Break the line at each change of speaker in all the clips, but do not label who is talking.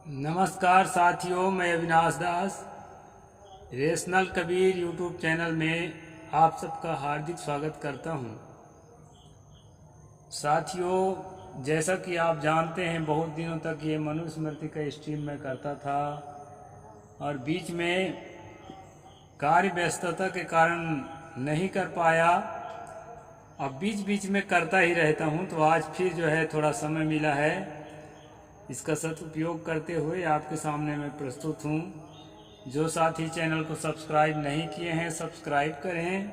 नमस्कार साथियों, मैं अविनाश दास रेशनल कबीर यूट्यूब चैनल में आप सबका हार्दिक स्वागत करता हूं। साथियों, जैसा कि आप जानते हैं, बहुत दिनों तक ये मनुस्मृति का स्ट्रीम मैं करता था और बीच में कार्य व्यस्तता के कारण नहीं कर पाया। अब बीच बीच में करता ही रहता हूं, तो आज फिर जो है थोड़ा समय मिला है। इसका सदुपयोग करते हुए आपके सामने मैं प्रस्तुत हूँ। जो साथी चैनल को सब्सक्राइब नहीं किए हैं, सब्सक्राइब करें,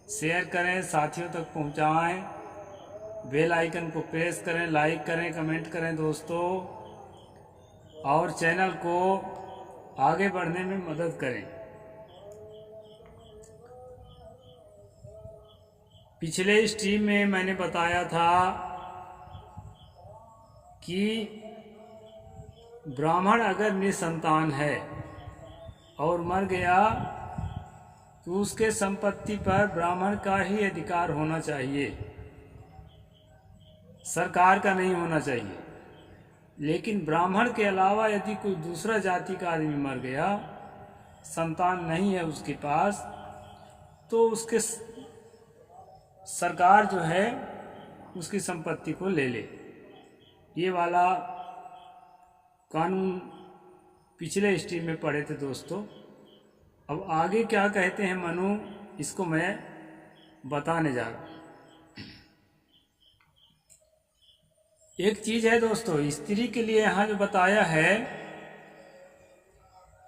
शेयर करें, साथियों तक पहुँचाएं, बेल आइकन को प्रेस करें, लाइक करें, कमेंट करें दोस्तों, और चैनल को आगे बढ़ने में मदद करें। पिछले स्ट्रीम में मैंने बताया था कि ब्राह्मण अगर निसंतान है और मर गया तो उसके संपत्ति पर ब्राह्मण का ही अधिकार होना चाहिए, सरकार का नहीं होना चाहिए। लेकिन ब्राह्मण के अलावा यदि कोई दूसरा जाति का आदमी मर गया, संतान नहीं है उसके पास, तो उसके सरकार जो है उसकी संपत्ति को ले ले। ये वाला कानून पिछले स्ट्रीम में पढ़े थे दोस्तों। अब आगे क्या कहते हैं मनु, इसको मैं बताने जा रहा हूँ। एक चीज है दोस्तों, स्त्री के लिए यहाँ जो बताया है,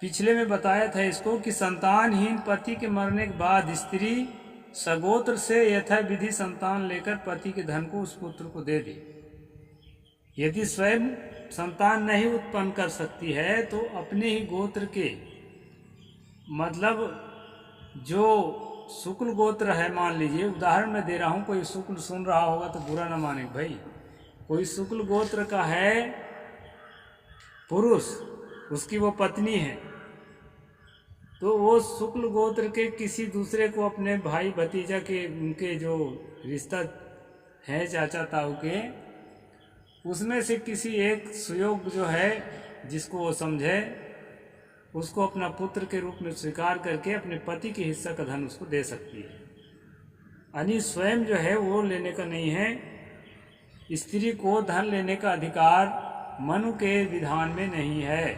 पिछले में बताया था इसको कि संतानहीन पति के मरने के बाद स्त्री सगोत्र से यथा विधि संतान लेकर पति के धन को उस पुत्र को दे दे। यदि स्वयं संतान नहीं उत्पन्न कर सकती है तो अपने ही गोत्र के, मतलब जो शुक्ल गोत्र है, मान लीजिए, उदाहरण मैं दे रहा हूँ, कोई शुक्ल सुन रहा होगा तो बुरा ना माने भाई, कोई शुक्ल गोत्र का है पुरुष, उसकी वो पत्नी है, तो वो शुक्ल गोत्र के किसी दूसरे को अपने भाई भतीजा के, उनके जो रिश्ता है चाचा ताऊ के, उसमें से किसी एक सुयोग जो है जिसको वो समझे, उसको अपना पुत्र के रूप में स्वीकार करके अपने पति के हिस्सा का धन उसको दे सकती है। यानी स्वयं जो है वो लेने का नहीं है। स्त्री को धन लेने का अधिकार मनु के विधान में नहीं है।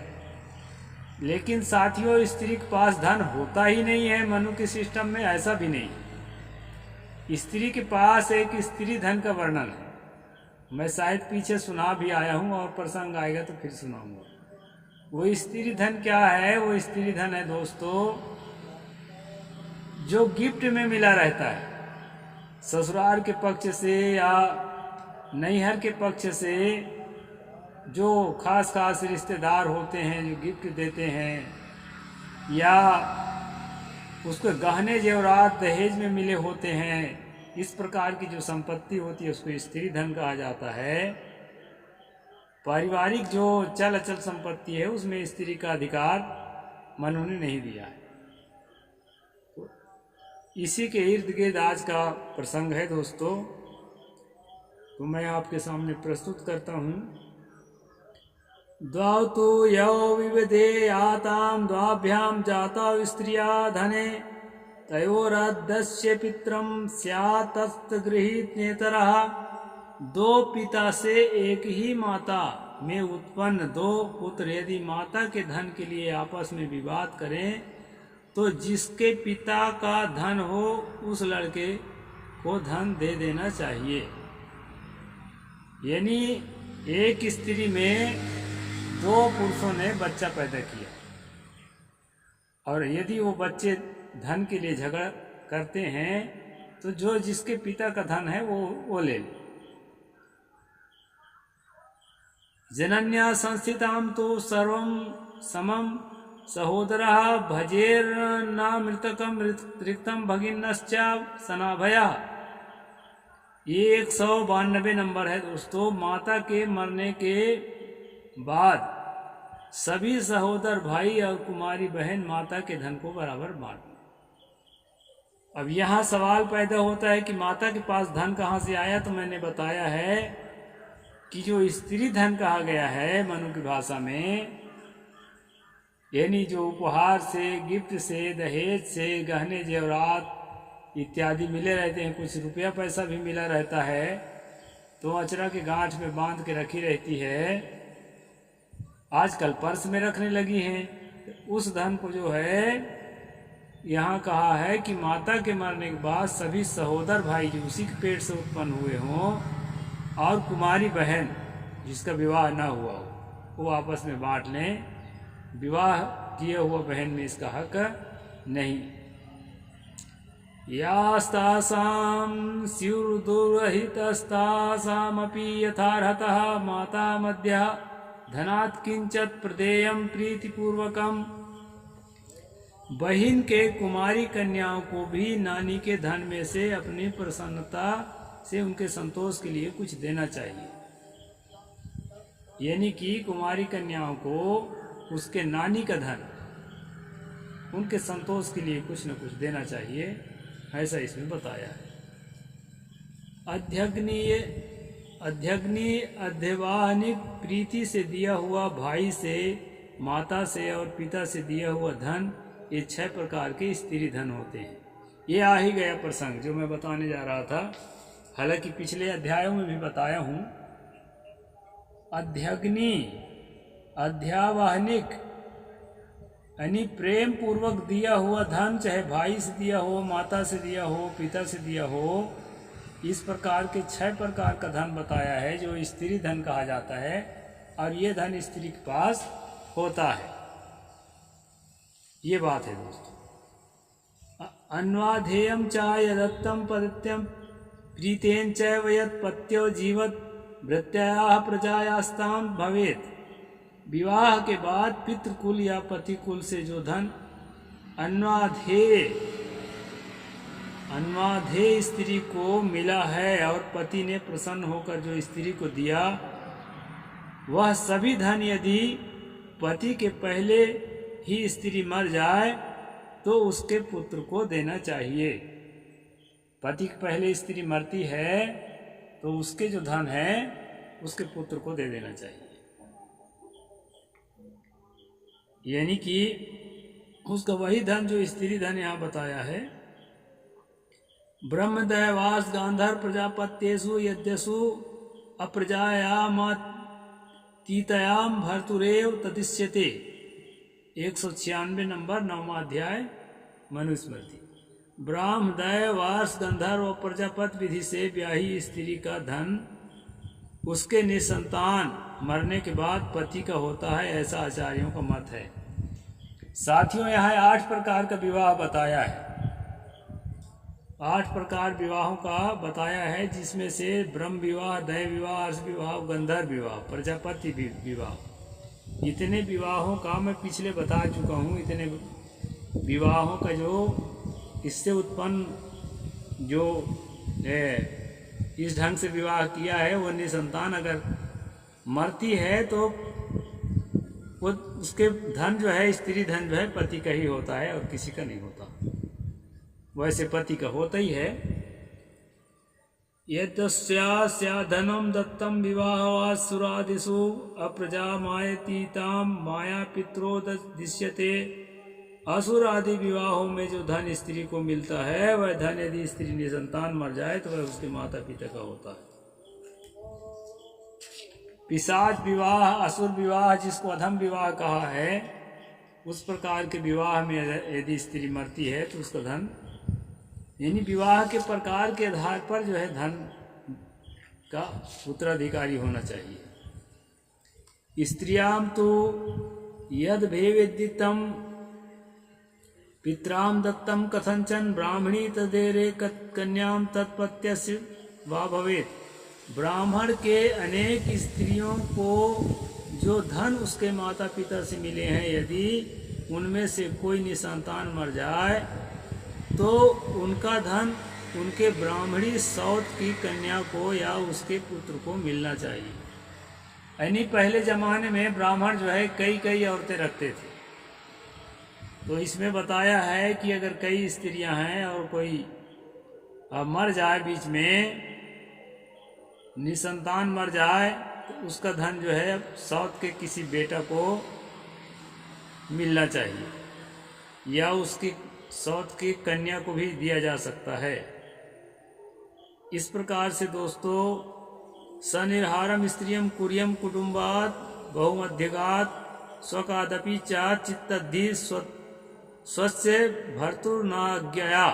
लेकिन साथियों, स्त्री के पास धन होता ही नहीं है मनु के सिस्टम में, ऐसा भी नहीं। स्त्री के पास एक स्त्री धन का वर्णन है, मैं शायद पीछे सुना भी आया हूँ और प्रसंग आएगा तो फिर सुनाऊंगा। वो स्त्री धन क्या है? वो स्त्री धन है दोस्तों जो गिफ्ट में मिला रहता है, ससुराल के पक्ष से या नैहर के पक्ष से जो खास खास रिश्तेदार होते हैं जो गिफ्ट देते हैं, या उसको गहने जेवरात दहेज में मिले होते हैं, इस प्रकार की जो संपत्ति होती है उसको स्त्री धन कहा जाता है। पारिवारिक जो चल अचल संपत्ति है उसमें स्त्री का अधिकार मनु ने नहीं दिया है। तो इसी के इर्द गिर्द आज का प्रसंग है दोस्तों, तो मैं आपके सामने प्रस्तुत करता हूँ। द्वौ तो यौ विविधे आताम द्वाभ्याम जाता स्त्रिया धने तयोरदस्य पित्रम स्यातस्तगृहीत नेतरः। दो पिता से एक ही माता में उत्पन्न दो पुत्र यदि माता के धन के लिए आपस में विवाद करें तो जिसके पिता का धन हो उस लड़के को धन दे देना चाहिए। यानी एक स्त्री में दो पुरुषों ने बच्चा पैदा किया और यदि वो बच्चे धन के लिए झगड़ा करते हैं तो जो जिसके पिता का धन है वो ले ले। जनन्या संस्थिताम तो सर्वम समम सहोदरः भजेर न मृतकम रिक्तम भगिन्नश्च सनाभया। ये 192 नंबर है दोस्तों। माता के मरने के बाद सभी सहोदर भाई और कुमारी बहन माता के धन को बराबर बांट। अब यहाँ सवाल पैदा होता है कि माता के पास धन कहाँ से आया, तो मैंने बताया है कि जो स्त्री धन कहा गया है मनु की भाषा में, यानी जो उपहार से, गिफ्ट से, दहेज से, गहने जेवरात इत्यादि मिले रहते हैं, कुछ रुपया पैसा भी मिला रहता है, तो अचरा के गांठ में बांध के रखी रहती है, आजकल पर्स में रखने लगी हैं। उस धन को जो है यहाँ कहा है कि माता के मरने के बाद सभी सहोदर भाई जो उसी के पेट से उत्पन्न हुए हों और कुमारी बहन जिसका विवाह ना हुआ हो, वो आपस में बांट लें। विवाह किए हुआ बहन में इसका हक नहीं। यास्तासां स्युर्दुरहितस्तासामपि यथार्हतः माता मध्य धनात् किंचित् प्रदेयं प्रीतिपूर्वकम्। बहिन के कुमारी कन्याओं को भी नानी के धन में से अपनी प्रसन्नता से उनके संतोष के लिए कुछ देना चाहिए। यानी कि कुमारी कन्याओं को उसके नानी का धन उनके संतोष के लिए कुछ न कुछ देना चाहिए, ऐसा इसमें बताया है। अध्यग्नि अध्यवानिक प्रीति से दिया हुआ भाई से, माता से और पिता से दिया हुआ धन, ये 6 प्रकार के स्त्री धन होते हैं। ये आ ही गया प्रसंग जो मैं बताने जा रहा था, हालांकि पिछले अध्यायों में भी बताया हूँ। अध्यग्नि अध्यावाहनिक यानी प्रेम पूर्वक दिया हुआ धन, चाहे भाई से दिया हो, माता से दिया हो, पिता से दिया हो, इस प्रकार के 6 प्रकार का धन बताया है जो स्त्री धन कहा जाता है, और ये धन स्त्री के पास होता है। ये बात है दोस्तों। अन्वाधेयम च यदत्तम पदत्यम प्रीतेन चैव यत् पत्यो जीवत भृत्याः प्रजायास्ताम भवेत्। विवाह के बाद पितृकुल या पतिकुल से जो धन अन्वाधेय स्त्री को मिला है और पति ने प्रसन्न होकर जो स्त्री को दिया, वह सभी धन यदि पति के पहले ही स्त्री मर जाए तो उसके पुत्र को देना चाहिए। पति के पहले स्त्री मरती है तो उसके जो धन है उसके पुत्र को दे देना चाहिए। यानी कि उसका वही धन जो स्त्री धन यहाँ बताया है। ब्रह्मदैवास गांधार प्रजापत्येषु यद्यसु अप्रजायामतीतयाम भर्तुरेव तदिश्यते। 196 नंबर 9वां अध्याय मनुस्मृति। ब्राह्मदय वार्ष गंधर्व और प्रजापत विधि से ब्याही स्त्री का धन उसके निसंतान मरने के बाद पति का होता है, ऐसा आचार्यों का मत है। साथियों, यहाँ 8 प्रकार का विवाह बताया है। 8 प्रकार विवाहों का बताया है, जिसमें से ब्रह्म विवाह, दय विवाह, अर्ष विवाह, गंधर्व विवाह, प्रजापति विवाह, इतने विवाहों का मैं पिछले बता चुका हूँ। इतने विवाहों का जो इससे उत्पन्न जो इस ढंग से विवाह किया है, वो निसंतान अगर मरती है तो वो उसके धन जो है, स्त्री धन जो है पति का ही होता है और किसी का नहीं होता। वैसे पति का होता ही है। यद्यस्या धनम दत्तम विवाहवासुरादिषु अप्रजा मायतीताम माया पित्रो दृश्यते। असुर आदि विवाहों में जो धन स्त्री को मिलता है, वह धन यदि स्त्री निसंतान मर जाए तो वह उसके माता पिता का होता है। पिशाच विवाह, असुर विवाह, जिसको अधम विवाह कहा है, उस प्रकार के विवाह में यदि स्त्री मरती है तो उसका धन, यानी विवाह के प्रकार के आधार पर जो है धन का उत्तराधिकारी होना चाहिए। स्त्रियां तो यद भेवेदितम पित्राम दत्तम कथंचन ब्राह्मणी तदेरे कन्याम तत्पत्यस्य वा भवेत्। ब्राह्मण के अनेक स्त्रियों को जो धन उसके माता पिता से मिले हैं, यदि उनमें से कोई निसंतान मर जाए तो उनका धन उनके ब्राह्मणी सौत की कन्या को या उसके पुत्र को मिलना चाहिए। यानी पहले जमाने में ब्राह्मण जो है कई औरतें रखते थे, तो इसमें बताया है कि अगर कई स्त्रियां हैं और कोई मर जाए, बीच में निसंतान मर जाए, तो उसका धन जो है सौत के किसी बेटा को मिलना चाहिए या उसकी सौत की कन्या को भी दिया जा सकता है। इस प्रकार से दोस्तों सनिर्हारम स्त्रियम कुर्यम कुटुंबात बहुमध्यगात स्वकादपि च चित्तद्धि स्वस्य भर्तुर्नाज्ञया।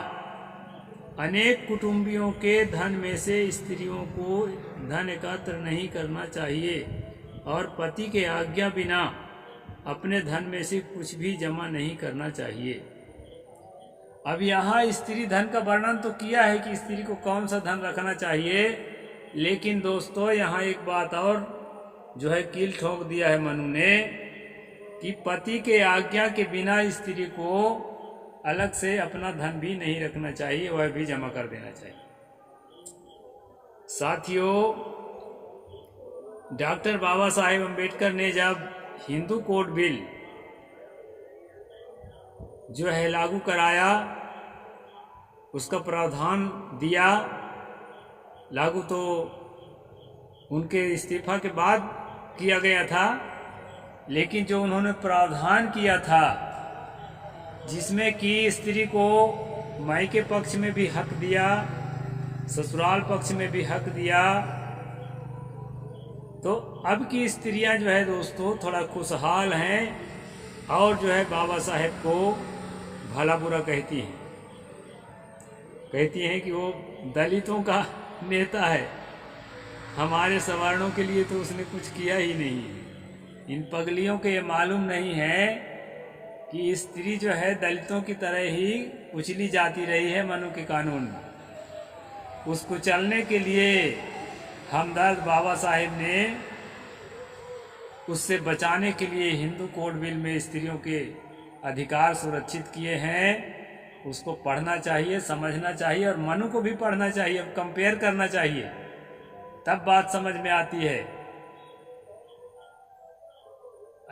अनेक कुटुंबियों के धन में से स्त्रियों को धन एकत्र नहीं करना चाहिए और पति के आज्ञा बिना अपने धन में से कुछ भी जमा नहीं करना चाहिए। अब यहाँ स्त्री धन का वर्णन तो किया है कि स्त्री को कौन सा धन रखना चाहिए, लेकिन दोस्तों यहाँ एक बात और जो है कील ठोक दिया है मनु ने कि पति के आज्ञा के बिना स्त्री को अलग से अपना धन भी नहीं रखना चाहिए, वह भी जमा कर देना चाहिए। साथियों, डॉक्टर बाबा साहेब अम्बेडकर ने जब हिंदू कोड बिल जो है लागू कराया, उसका प्रावधान दिया लागू, तो उनके इस्तीफा के बाद किया गया था, लेकिन जो उन्होंने प्रावधान किया था जिसमें कि स्त्री को मायके पक्ष में भी हक दिया, ससुराल पक्ष में भी हक दिया, तो अब की स्त्रियां जो है दोस्तों थोड़ा खुशहाल हैं और जो है बाबा साहेब को भला बुरा कहती हैं कि वो दलितों का नेता है, हमारे सवर्णों के लिए तो उसने कुछ किया ही नहीं है। इन पगलियों को ये मालूम नहीं है कि स्त्री जो है दलितों की तरह ही उछली जाती रही है मनु के कानून में। उसको चलने के लिए हमदर्द बाबा साहेब ने उससे बचाने के लिए हिंदू कोड बिल में स्त्रियों के अधिकार सुरक्षित किए हैं। उसको पढ़ना चाहिए, समझना चाहिए और मनु को भी पढ़ना चाहिए, कंपेयर करना चाहिए, तब बात समझ में आती है।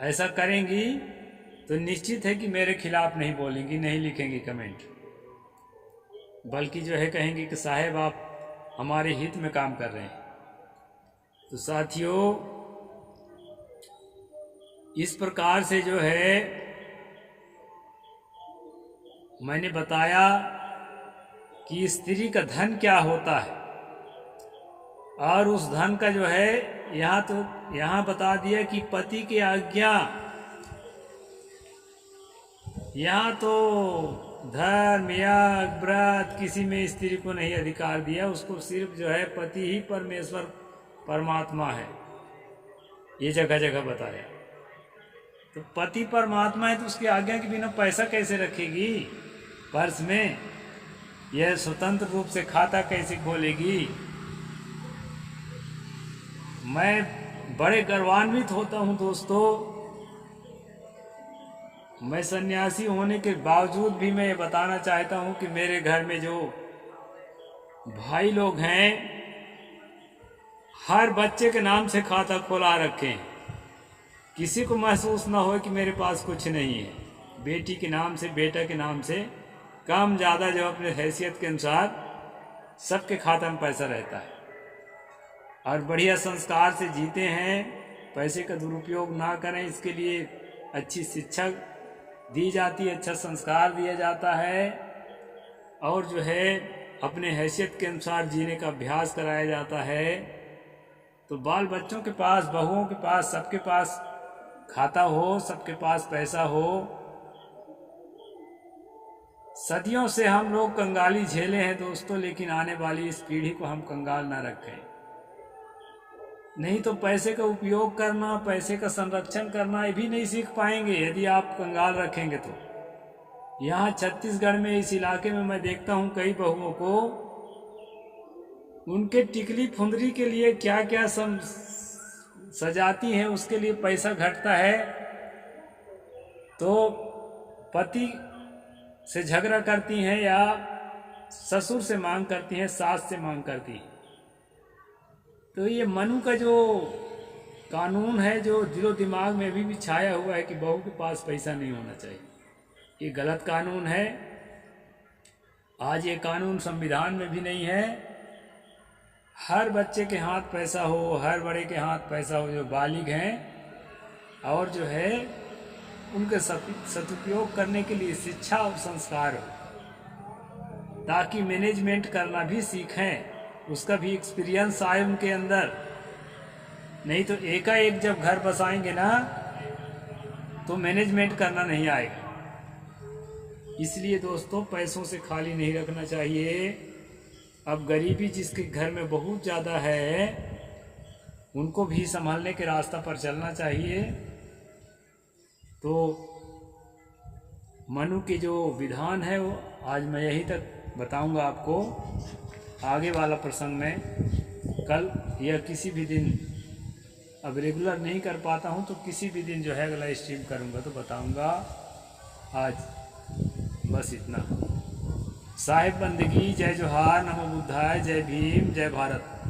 ऐसा करेंगी तो निश्चित है कि मेरे खिलाफ नहीं बोलेंगी, नहीं लिखेंगी कमेंट, बल्कि जो है कहेंगी कि साहेब आप हमारे हित में काम कर रहे हैं। तो साथियों, इस प्रकार से जो है मैंने बताया कि स्त्री का धन क्या होता है और उस धन का जो है यहाँ बता दिया कि पति की आज्ञा। यहाँ तो धर्म या व्रत किसी में स्त्री को नहीं अधिकार दिया, उसको सिर्फ जो है पति ही परमेश्वर परमात्मा है, ये जगह जगह बताया। तो पति परमात्मा है तो उसकी आज्ञा के बिना पैसा कैसे रखेगी पर्स में, यह स्वतंत्र रूप से खाता कैसे खोलेगी। मैं बड़े गर्वान्वित होता हूँ दोस्तों, मैं सन्यासी होने के बावजूद भी मैं ये बताना चाहता हूँ कि मेरे घर में जो भाई लोग हैं हर बच्चे के नाम से खाता खोला रखें, किसी को महसूस ना हो कि मेरे पास कुछ नहीं है। बेटी के नाम से, बेटा के नाम से, कम ज़्यादा जो अपने हैसियत के अनुसार सबके खाता में पैसा रहता है और बढ़िया संस्कार से जीते हैं। पैसे का दुरुपयोग ना करें, इसके लिए अच्छी शिक्षा दी जाती है, अच्छा संस्कार दिया जाता है और जो है अपने हैसियत के अनुसार जीने का अभ्यास कराया जाता है। तो बाल बच्चों के पास, बहुओं के पास, सबके पास खाता हो, सबके पास पैसा हो। सदियों से हम लोग कंगाली झेले हैं दोस्तों, लेकिन आने वाली इस पीढ़ी को हम कंगाल ना रखें। नहीं तो पैसे का उपयोग करना, पैसे का संरक्षण करना ये भी नहीं सीख पाएंगे यदि आप कंगाल रखेंगे तो। यहाँ छत्तीसगढ़ में इस इलाके में मैं देखता हूँ कई बहुओं को, उनके टिकली फुंदरी के लिए क्या क्या सजाती हैं, उसके लिए पैसा घटता है तो पति से झगड़ा करती हैं या ससुर से मांग करती हैं, सास से मांग करती हैं। तो ये मनु का जो कानून है, जो दिलो दिमाग में अभी भी छाया हुआ है कि बहू के पास पैसा नहीं होना चाहिए, ये गलत कानून है। आज ये कानून संविधान में भी नहीं है हर बच्चे के हाथ पैसा हो, हर बड़े के हाथ पैसा हो जो बालिग हैं, और जो है उनके सदुपयोग करने के लिए शिक्षा और संस्कार हो, ताकि मैनेजमेंट करना भी सीखें, उसका भी एक्सपीरियंस आए उनके अंदर। नहीं तो एकाएक जब घर बसाएंगे ना तो मैनेजमेंट करना नहीं आएगा। इसलिए दोस्तों पैसों से खाली नहीं रखना चाहिए। अब गरीबी जिसके घर में बहुत ज़्यादा है उनको भी संभालने के रास्ता पर चलना चाहिए। तो मनु की जो विधान है वो आज मैं यहीं तक बताऊंगा आपको। आगे वाला प्रसंग में कल या किसी भी दिन, अब रेगुलर नहीं कर पाता हूँ तो किसी भी दिन जो है अगला स्ट्रीम करूँगा तो बताऊँगा। आज बस इतना। साहिब बंदगी। जय जोहार, नमो बुद्धाय, जय भीम, जय भारत।